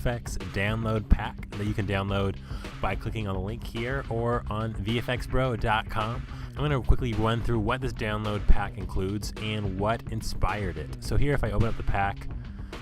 Effects download pack that you can download by clicking on the link here or on vfxbro.com. I'm going to quickly run through what this download pack includes and what inspired it. So here, if I open up the pack,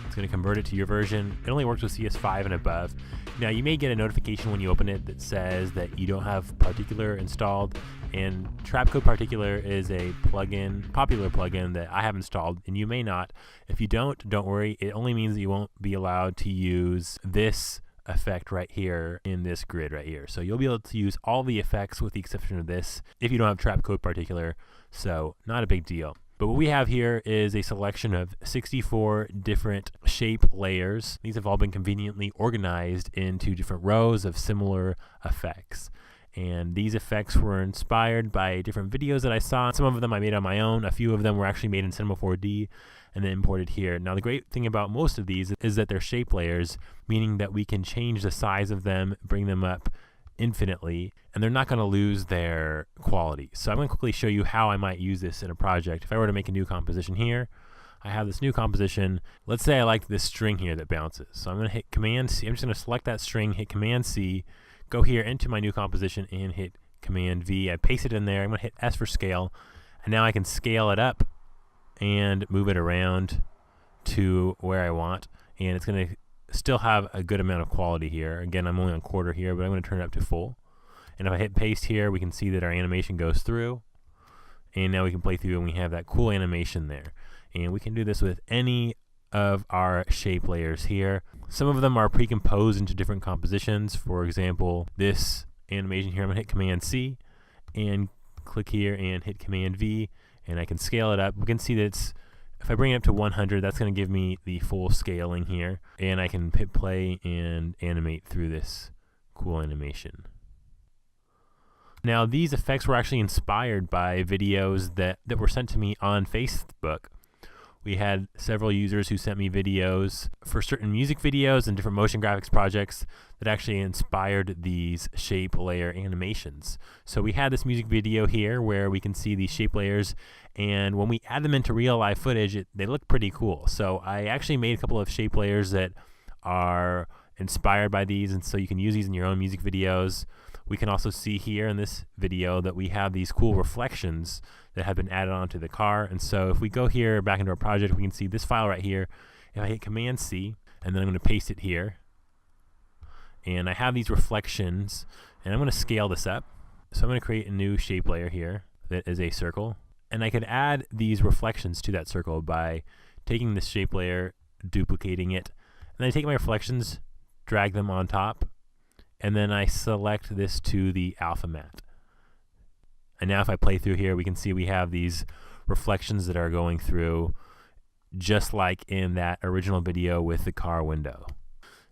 it's going to convert it to your version. It only works with CS5 and above. Now, you may get a notification when you open it that says that you don't have Particular installed, and Trapcode Particular is a plugin, popular plugin that I have installed, and you may not. If you don't worry. It only means that you won't be allowed to use this effect right here in this grid right here. So you'll be able to use all the effects with the exception of this if you don't have Trapcode Particular, so not a big deal. But what we have here is a selection of 64 different shape layers. These have all been conveniently organized into different rows of similar effects. And these effects were inspired by different videos that I saw. Some of them I made on my own. A few of them were actually made in Cinema 4D and then imported here. Now, the great thing about most of these is that they're shape layers, meaning that we can change the size of them, bring them up infinitely, and they're not going to lose their quality. So I'm going to quickly show you how I might use this in a project. If I were to make a new composition here, I have this new composition. Let's say I like this string here that bounces. So I'm going to hit Command C. I'm just going to select that string, hit Command C, go here into my new composition and hit Command V. I paste it in there. I'm going to hit S for scale, and now I can scale it up and move it around to where I want, and it's going to still have a good amount of quality here. Again, I'm only on quarter here, but I'm going to turn it up to full. And if I hit paste here, we can see that our animation goes through, and now we can play through and we have that cool animation there. And we can do this with any of our shape layers here. Some of them are pre-composed into different compositions. For example, this animation here, I'm going to hit Command C and click here and hit Command V, and I can scale it up. We can see that it's, if I bring it up to 100, that's going to give me the full scaling here, and I can hit play and animate through this cool animation. Now, these effects were actually inspired by videos that were sent to me on Facebook. We had several users who sent me videos for certain music videos and different motion graphics projects that actually inspired these shape layer animations. So we had this music video here where we can see these shape layers, and when we add them into real live footage, they look pretty cool. So I actually made a couple of shape layers that are inspired by these, and so you can use these in your own music videos. We can also see here in this video that we have these cool reflections that have been added onto the car. And so if we go here back into our project, we can see this file right here. If I hit Command C, and then I'm going to paste it here, and I have these reflections, and I'm going to scale this up. So I'm going to create a new shape layer here that is a circle, and I could add these reflections to that circle by taking this shape layer, duplicating it, and then I take my reflections, drag them on top, and then I select this to the alpha matte. And now if I play through here, we can see we have these reflections that are going through just like in that original video with the car window.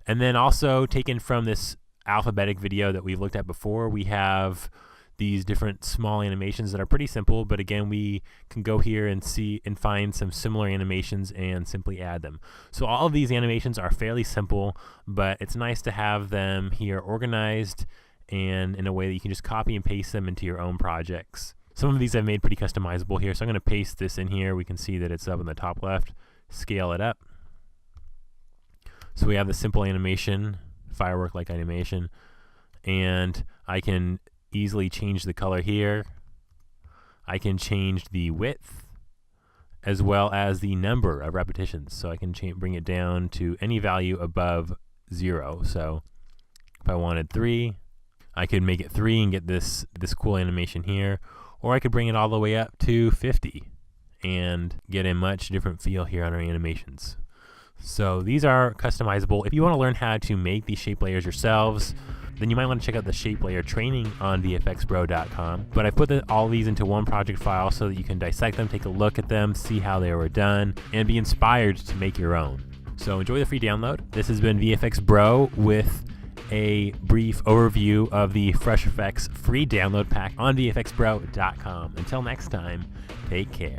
And then also taken from this alphabetic video that we've looked at before, we have these different small animations that are pretty simple, but again, we can go here and see and find some similar animations and simply add them. So all of these animations are fairly simple, but it's nice to have them here organized and in a way that you can just copy and paste them into your own projects. Some of these I've made pretty customizable here, so I'm going to paste this in here. We can see that it's up in the top left. Scale it up. So we have the simple animation, firework-like animation, and I can easily change the color here. I can change the width as well as the number of repetitions. So I can bring it down to any value above 0. So if I wanted 3, I could make it 3 and get this cool animation here, or I could bring it all the way up to 50 and get a much different feel here on our animations. So these are customizable. If you want to learn how to make these shape layers yourselves, then you might want to check out the shape layer training on vfxbro.com. But I put all these into one project file so that you can dissect them, take a look at them, see how they were done, and be inspired to make your own. So enjoy the free download. This has been VFX Bro with a brief overview of the Fresh Effects free download pack on vfxbro.com. Until next time, take care.